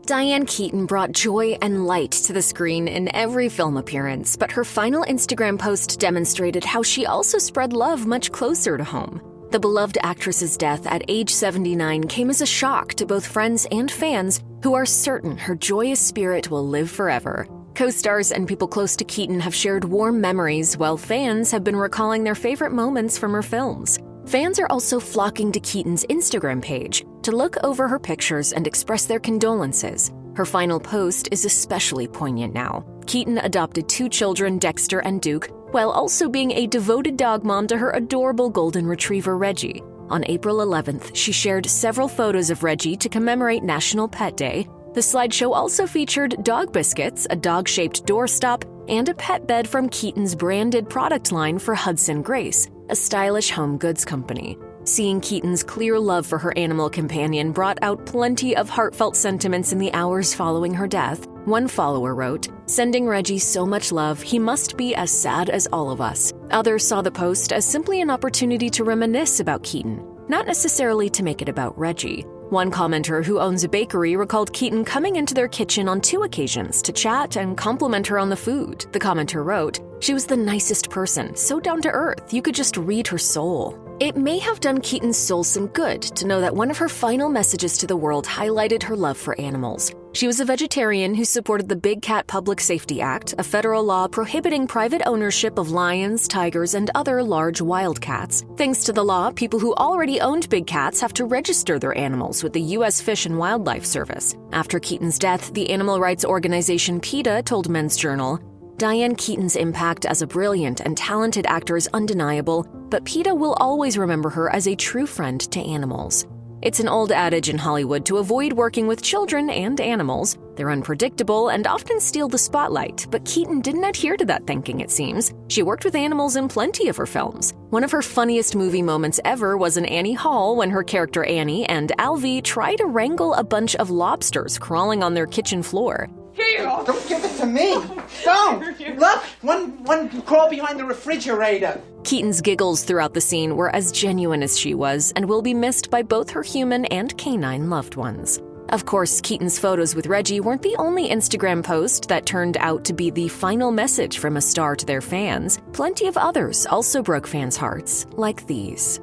Diane Keaton brought joy and light to the screen in every film appearance, but her final Instagram post demonstrated how she also spread love much closer to home. The beloved actress's death at age 79 came as a shock to both friends and fans who are certain her joyous spirit will live forever. Co-stars and people close to Keaton have shared warm memories, while fans have been recalling their favorite moments from her films. Fans are also flocking to Keaton's Instagram page to look over her pictures and express their condolences. Her final post is especially poignant now. Keaton adopted 2 children, Dexter and Duke, while also being a devoted dog mom to her adorable golden retriever, Reggie. On April 11th, she shared several photos of Reggie to commemorate National Pet Day. The slideshow also featured dog biscuits, a dog-shaped doorstop, and a pet bed from Keaton's branded product line for Hudson Grace, a stylish home goods company. Seeing Keaton's clear love for her animal companion brought out plenty of heartfelt sentiments in the hours following her death. One follower wrote, "Sending Reggie so much love, he must be as sad as all of us." Others saw the post as simply an opportunity to reminisce about Keaton, not necessarily to make it about Reggie. One commenter who owns a bakery recalled Keaton coming into their kitchen on 2 occasions to chat and compliment her on the food. The commenter wrote, "She was the nicest person, so down to earth, you could just read her soul." It may have done Keaton's soul some good to know that one of her final messages to the world highlighted her love for animals. She was a vegetarian who supported the Big Cat Public Safety Act, a federal law prohibiting private ownership of lions, tigers, and other large wild cats. Thanks to the law, people who already owned big cats have to register their animals with the U.S. Fish and Wildlife Service. After Keaton's death, the animal rights organization PETA told Men's Journal, "Diane Keaton's impact as a brilliant and talented actor is undeniable, but PETA will always remember her as a true friend to animals." It's an old adage in Hollywood to avoid working with children and animals. They're unpredictable and often steal the spotlight, but Keaton didn't adhere to that thinking, it seems. She worked with animals in plenty of her films. One of her funniest movie moments ever was in Annie Hall when her character Annie and Alvy try to wrangle a bunch of lobsters crawling on their kitchen floor. Here! Oh, don't give it to me! Don't! Look! One crawl behind the refrigerator! Keaton's giggles throughout the scene were as genuine as she was and will be missed by both her human and canine loved ones. Of course, Keaton's photos with Reggie weren't the only Instagram post that turned out to be the final message from a star to their fans. Plenty of others also broke fans' hearts, like these.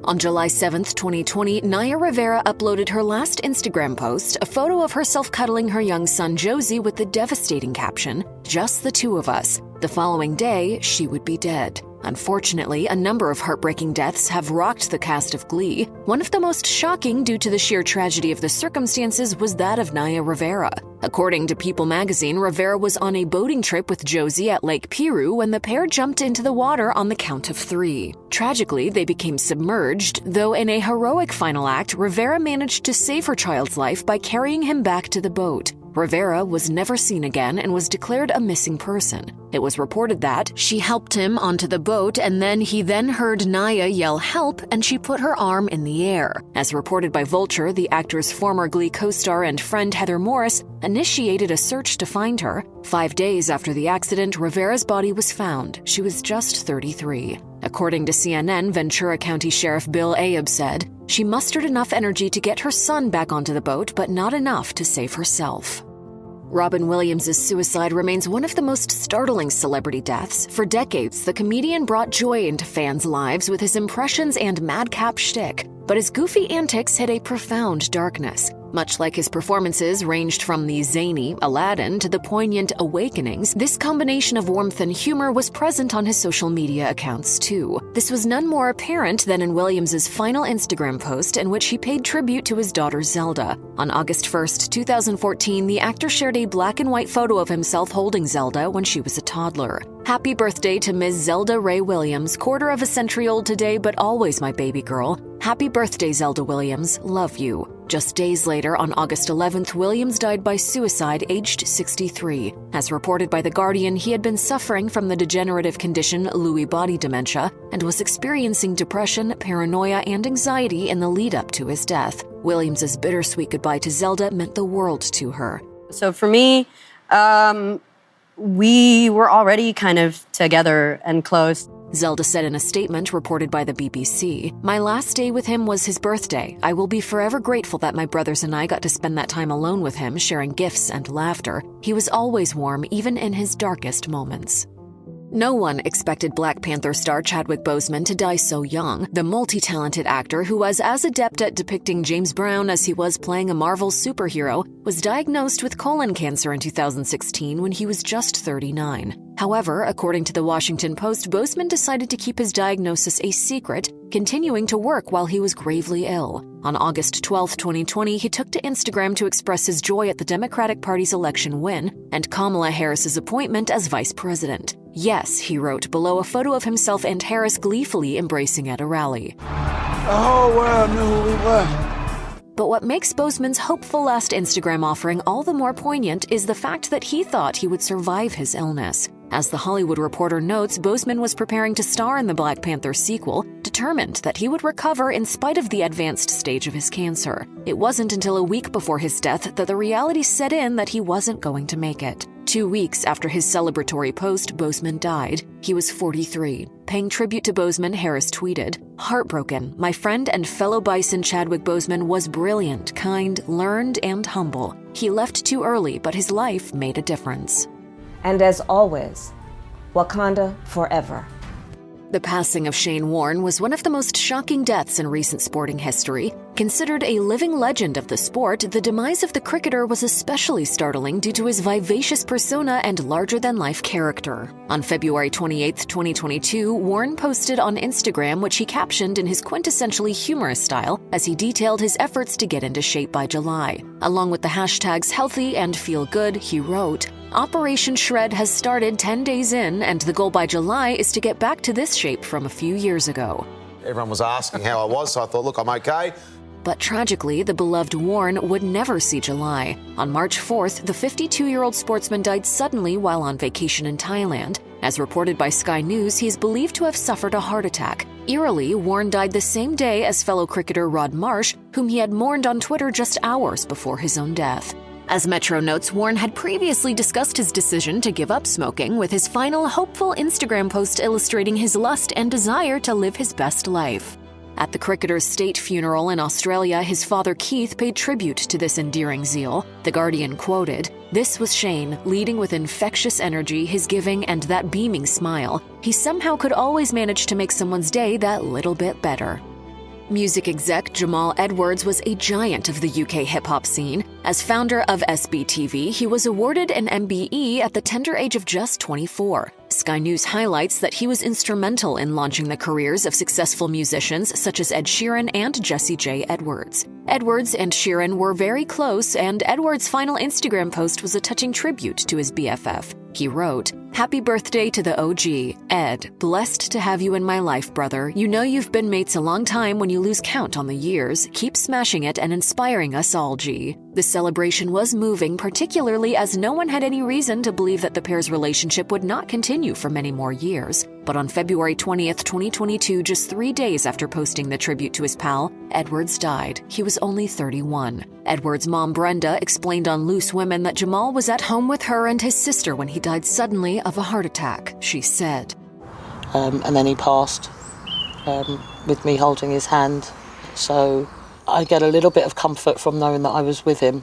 On July 7th, 2020, Naya Rivera uploaded her last Instagram post, a photo of herself cuddling her young son Josie with the devastating caption, "Just the 2 of us." The following day, she would be dead. Unfortunately, a number of heartbreaking deaths have rocked the cast of Glee. One of the most shocking due to the sheer tragedy of the circumstances was that of Naya Rivera. According to People magazine, Rivera was on a boating trip with Josie at Lake Piru when the pair jumped into the water on the count of 3. Tragically, they became submerged, though in a heroic final act, Rivera managed to save her child's life by carrying him back to the boat. Rivera was never seen again and was declared a missing person. It was reported that she helped him onto the boat and then he heard Naya yell help and she put her arm in the air. As reported by Vulture, the actor's former Glee co-star and friend Heather Morris initiated a search to find her. 5 days after the accident, Rivera's body was found. She was just 33. According to CNN, Ventura County Sheriff Bill Ayoub said, "She mustered enough energy to get her son back onto the boat, but not enough to save herself." Robin Williams' suicide remains one of the most startling celebrity deaths. For decades, the comedian brought joy into fans' lives with his impressions and madcap shtick, but his goofy antics hid a profound darkness. Much like his performances ranged from the zany Aladdin to the poignant Awakenings, this combination of warmth and humor was present on his social media accounts too. This was none more apparent than in Williams' final Instagram post in which he paid tribute to his daughter Zelda. On August 1st, 2014, the actor shared a black and white photo of himself holding Zelda when she was a toddler. "Happy birthday to Ms. Zelda Ray Williams, quarter of a century old today, but always my baby girl. Happy birthday, Zelda Williams. Love you." Just days later, on August 11th, Williams died by suicide, aged 63. As reported by The Guardian, he had been suffering from the degenerative condition Lewy body dementia and was experiencing depression, paranoia, and anxiety in the lead-up to his death. Williams's bittersweet goodbye to Zelda meant the world to her. So for me, we were already kind of together and close. Zelda said in a statement reported by the BBC, "My last day with him was his birthday. I will be forever grateful that my brothers and I got to spend that time alone with him, sharing gifts and laughter. He was always warm, even in his darkest moments." No one expected Black Panther star Chadwick Boseman to die so young. The multi-talented actor, who was as adept at depicting James Brown as he was playing a Marvel superhero, was diagnosed with colon cancer in 2016 when he was just 39. However, according to the Washington Post, Boseman decided to keep his diagnosis a secret, continuing to work while he was gravely ill. On August 12, 2020, he took to Instagram to express his joy at the Democratic Party's election win and Kamala Harris's appointment as vice president. "Yes," he wrote below a photo of himself and Harris gleefully embracing at a rally. The whole world knew who we were. But what makes Boseman's hopeful last Instagram offering all the more poignant is the fact that he thought he would survive his illness. As The Hollywood Reporter notes, Boseman was preparing to star in the Black Panther sequel, determined that he would recover in spite of the advanced stage of his cancer. It wasn't until a week before his death that the reality set in that he wasn't going to make it. 2 weeks after his celebratory post, Boseman died. He was 43. Paying tribute to Boseman, Harris tweeted, "Heartbroken, my friend and fellow Bison Chadwick Boseman was brilliant, kind, learned, and humble. He left too early, but his life made a difference." And as always, Wakanda forever. The passing of Shane Warne was one of the most shocking deaths in recent sporting history. Considered a living legend of the sport, the demise of the cricketer was especially startling due to his vivacious persona and larger-than-life character. On February 28, 2022, Warne posted on Instagram, which he captioned in his quintessentially humorous style, as he detailed his efforts to get into shape by July. Along with the hashtags healthy and feel good, he wrote, "Operation Shred has started 10 days in, and the goal by July is to get back to this shape from a few years ago." Everyone was asking how I was, so I thought, look, I'm okay. But tragically, the beloved Warne would never see July. On March 4th, the 52-year-old sportsman died suddenly while on vacation in Thailand. As reported by Sky News, he is believed to have suffered a heart attack. Eerily, Warne died the same day as fellow cricketer Rod Marsh, whom he had mourned on Twitter just hours before his own death. As Metro notes, Warne had previously discussed his decision to give up smoking, with his final hopeful Instagram post illustrating his lust and desire to live his best life. At the cricketer's state funeral in Australia, his father Keith paid tribute to this endearing zeal. The Guardian quoted, "This was Shane, leading with infectious energy, his giving, and that beaming smile. He somehow could always manage to make someone's day that little bit better." Music exec Jamal Edwards was a giant of the UK hip-hop scene. As founder of SBTV, he was awarded an MBE at the tender age of just 24. Sky News highlights that he was instrumental in launching the careers of successful musicians such as Ed Sheeran and Jessie J. Edwards. Edwards and Sheeran were very close, and Edwards' final Instagram post was a touching tribute to his BFF. He wrote, "Happy birthday to the OG, Ed. Blessed to have you in my life, brother. You know you've been mates a long time when you lose count on the years. Keep smashing it and inspiring us all, G." The celebration was moving, particularly as no one had any reason to believe that the pair's relationship would not continue for many more years. But on February 20th, 2022, just 3 days after posting the tribute to his pal, Edwards died. He was only 31. Edwards' mom, Brenda, explained on Loose Women that Jamal was at home with her and his sister when he died suddenly of a heart attack. She said, and then he passed with me holding his hand. So I get a little bit of comfort from knowing that I was with him.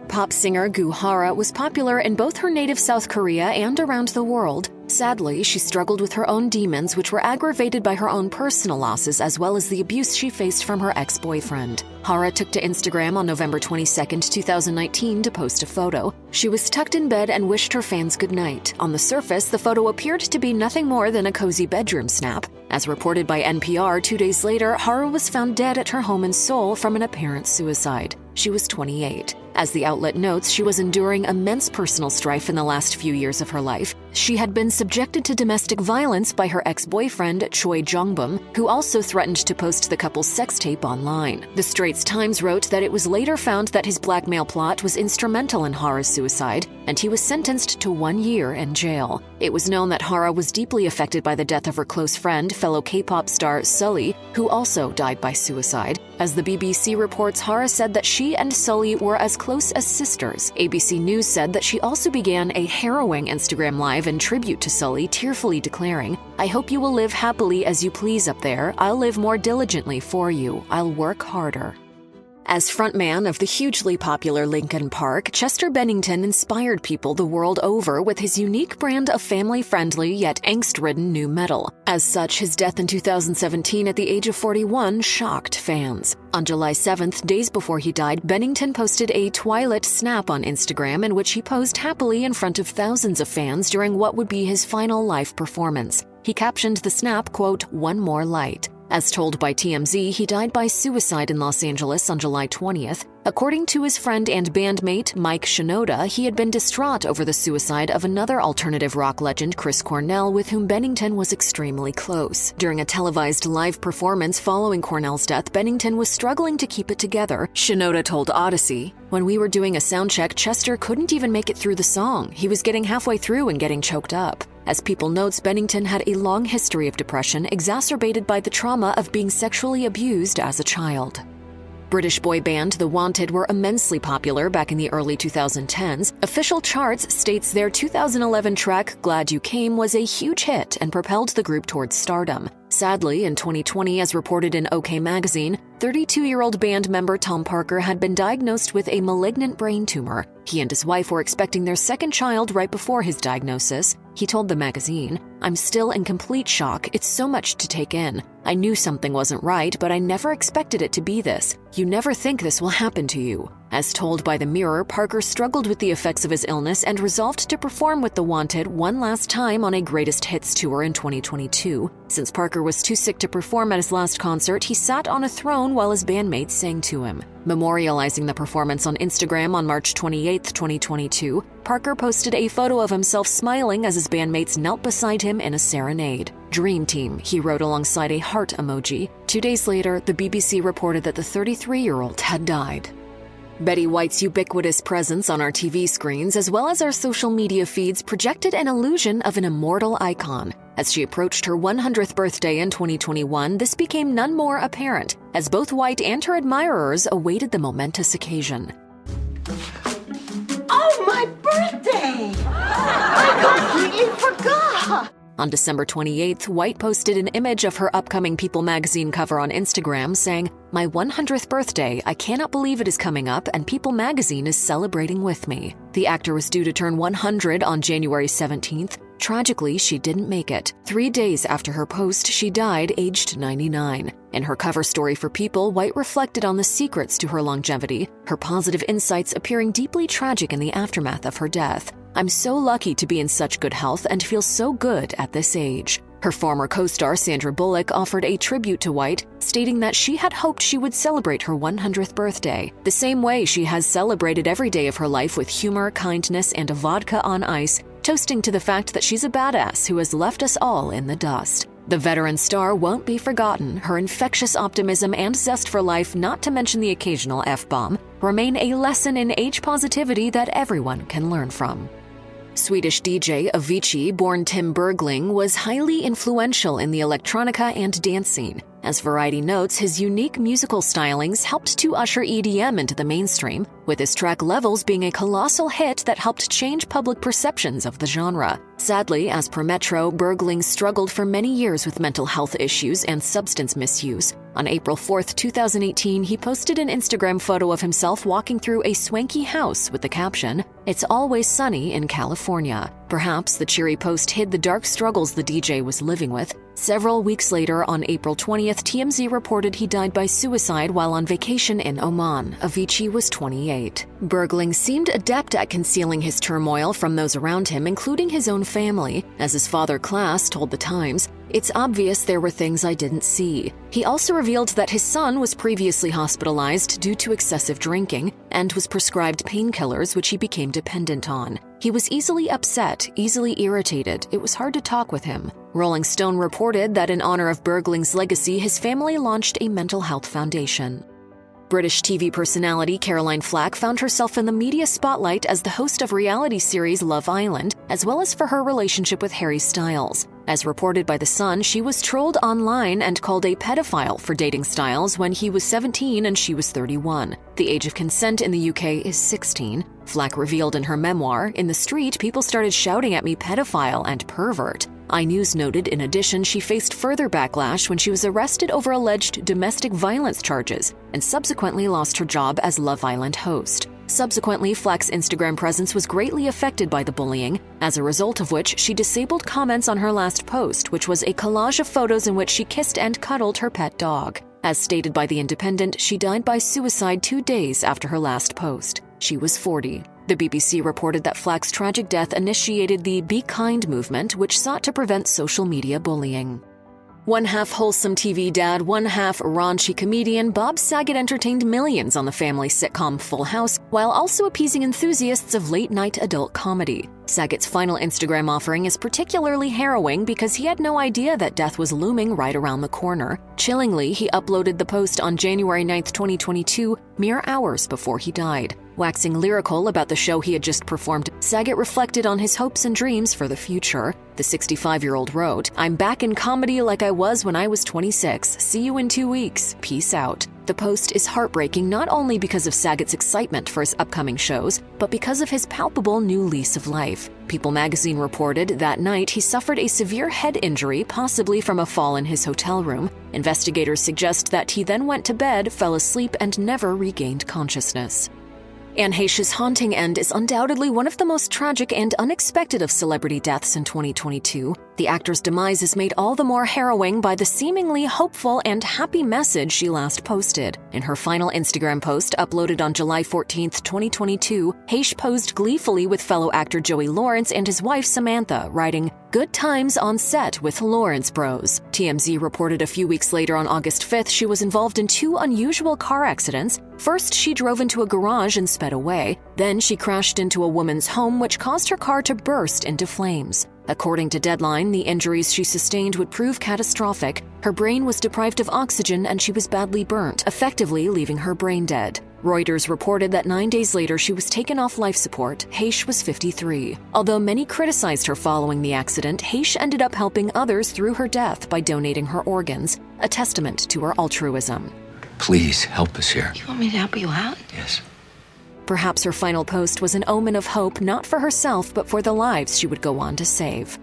Pop singer Goo Hara was popular in both her native South Korea and around the world. Sadly, she struggled with her own demons, which were aggravated by her own personal losses as well as the abuse she faced from her ex-boyfriend. Hara took to Instagram on November 22, 2019 to post a photo. She was tucked in bed and wished her fans good night. On the surface, the photo appeared to be nothing more than a cozy bedroom snap. As reported by NPR, 2 days later, Hara was found dead at her home in Seoul from an apparent suicide. She was 28. As the outlet notes, she was enduring immense personal strife in the last few years of her life. She had been subjected to domestic violence by her ex-boyfriend, Choi Jong-bum, who also threatened to post the couple's sex tape online. The Straits Times wrote that it was later found that his blackmail plot was instrumental in Hara's suicide, and he was sentenced to 1 year in jail. It was known that Hara was deeply affected by the death of her close friend, fellow K-pop star Sully, who also died by suicide. As the BBC reports, Hara said that she and Sully were as close as sisters. ABC News said that she also began a harrowing Instagram Live in tribute to Sully, tearfully declaring, "I hope you will live happily as you please up there. I'll live more diligently for you. I'll work harder." As frontman of the hugely popular Linkin Park, Chester Bennington inspired people the world over with his unique brand of family-friendly yet angst-ridden nu metal. As such, his death in 2017 at the age of 41 shocked fans. On July 7th, days before he died, Bennington posted a Twilight snap on Instagram in which he posed happily in front of thousands of fans during what would be his final live performance. He captioned the snap, quote, "One more light." As told by TMZ, he died by suicide in Los Angeles on July 20th. According to his friend and bandmate, Mike Shinoda, he had been distraught over the suicide of another alternative rock legend, Chris Cornell, with whom Bennington was extremely close. During a televised live performance following Cornell's death, Bennington was struggling to keep it together. Shinoda told Odyssey, "When we were doing a sound check, Chester couldn't even make it through the song. He was getting halfway through and getting choked up." As People notes, Bennington had a long history of depression exacerbated by the trauma of being sexually abused as a child. British boy band The Wanted were immensely popular back in the early 2010s. Official Charts states their 2011 track, Glad You Came, was a huge hit and propelled the group towards stardom. Sadly, in 2020, as reported in OK Magazine, 32-year-old band member Tom Parker had been diagnosed with a malignant brain tumor. He and his wife were expecting their second child right before his diagnosis. He told the magazine, "I'm still in complete shock. It's so much to take in. I knew something wasn't right, but I never expected it to be this. You never think this will happen to you." As told by The Mirror, Parker struggled with the effects of his illness and resolved to perform with The Wanted one last time on a Greatest Hits tour in 2022. Since Parker was too sick to perform at his last concert, he sat on a throne while his bandmates sang to him. Memorializing the performance on Instagram on March 28, 2022, Parker posted a photo of himself smiling as his bandmates knelt beside him in a serenade. "Dream Team," he wrote alongside a heart emoji. 2 days later, the BBC reported that the 33-year-old had died. Betty White's ubiquitous presence on our TV screens, as well as our social media feeds, projected an illusion of an immortal icon. As she approached her 100th birthday in 2021, this became none more apparent, as both White and her admirers awaited the momentous occasion. Oh, my birthday! I completely forgot! On December 28th, White posted an image of her upcoming People magazine cover on Instagram saying, "My 100th birthday, I cannot believe it is coming up and People magazine is celebrating with me." The actor was due to turn 100 on January 17th. Tragically, she didn't make it. 3 days after her post, she died aged 99. In her cover story for People, White reflected on the secrets to her longevity, her positive insights appearing deeply tragic in the aftermath of her death. "I'm so lucky to be in such good health and feel so good at this age." Her former co-star Sandra Bullock offered a tribute to White, stating that she had hoped she would celebrate her 100th birthday the same way she has celebrated every day of her life, with humor, kindness, and a vodka on ice, toasting to the fact that she's a badass who has left us all in the dust. The veteran star won't be forgotten. Her infectious optimism and zest for life, not to mention the occasional F-bomb, remain a lesson in age positivity that everyone can learn from. Swedish DJ Avicii, born Tim Bergling, was highly influential in the electronica and dance scene. As Variety notes, his unique musical stylings helped to usher EDM into the mainstream, with his track Levels being a colossal hit that helped change public perceptions of the genre. Sadly, as per Metro, Bergling struggled for many years with mental health issues and substance misuse. On April 4, 2018, he posted an Instagram photo of himself walking through a swanky house with the caption, "It's always sunny in California." Perhaps the cheery post hid the dark struggles the DJ was living with. Several weeks later, on April 20th, TMZ reported he died by suicide while on vacation in Oman. Avicii was 28. Bergling seemed adept at concealing his turmoil from those around him, including his own family. As his father, Klaas, told The Times, "It's obvious there were things I didn't see." He also revealed that his son was previously hospitalized due to excessive drinking and was prescribed painkillers, which he became dependent on. He was easily upset, easily irritated. It was hard to talk with him. Rolling Stone reported that in honor of Bergling's legacy, his family launched a mental health foundation. British TV personality Caroline Flack found herself in the media spotlight as the host of reality series Love Island, as well as for her relationship with Harry Styles. As reported by The Sun, she was trolled online and called a pedophile for dating Styles when he was 17 and she was 31. The age of consent in the UK is 16. Flack revealed in her memoir, "In the street, people started shouting at me pedophile and pervert." iNews noted, in addition, she faced further backlash when she was arrested over alleged domestic violence charges and subsequently lost her job as Love Island host. Subsequently, Flack's Instagram presence was greatly affected by the bullying, as a result of which she disabled comments on her last post, which was a collage of photos in which she kissed and cuddled her pet dog. As stated by The Independent, she died by suicide 2 days after her last post. She was 40. The BBC reported that Flack's tragic death initiated the Be Kind movement, which sought to prevent social media bullying. One half wholesome TV dad, one half raunchy comedian, Bob Saget entertained millions on the family sitcom Full House, while also appeasing enthusiasts of late-night adult comedy. Saget's final Instagram offering is particularly harrowing because he had no idea that death was looming right around the corner. Chillingly, he uploaded the post on January 9, 2022, mere hours before he died. Waxing lyrical about the show he had just performed, Saget reflected on his hopes and dreams for the future. The 65-year-old wrote, "I'm back in comedy like I was when I was 26. See you in 2 weeks. Peace out." The post is heartbreaking not only because of Saget's excitement for his upcoming shows, but because of his palpable new lease of life. People magazine reported that night he suffered a severe head injury, possibly from a fall in his hotel room. Investigators suggest that he then went to bed, fell asleep, and never regained consciousness. Anne Heche's haunting end is undoubtedly one of the most tragic and unexpected of celebrity deaths in 2022. The actor's demise is made all the more harrowing by the seemingly hopeful and happy message she last posted. In her final Instagram post, uploaded on July 14, 2022, Heche posed gleefully with fellow actor Joey Lawrence and his wife Samantha, writing, "Good times on set with Lawrence Bros." TMZ reported a few weeks later on August 5th she was involved in 2 unusual car accidents. First, she drove into a garage and sped away. Then she crashed into a woman's home, which caused her car to burst into flames. According to Deadline, the injuries she sustained would prove catastrophic. Her brain was deprived of oxygen and she was badly burnt, effectively leaving her brain dead. Reuters reported that 9 days later she was taken off life support. Heche was 53. Although many criticized her following the accident, Heche ended up helping others through her death by donating her organs, a testament to her altruism. Please help us here. You want me to help you out? Yes. Perhaps her final post was an omen of hope, not for herself, but for the lives she would go on to save.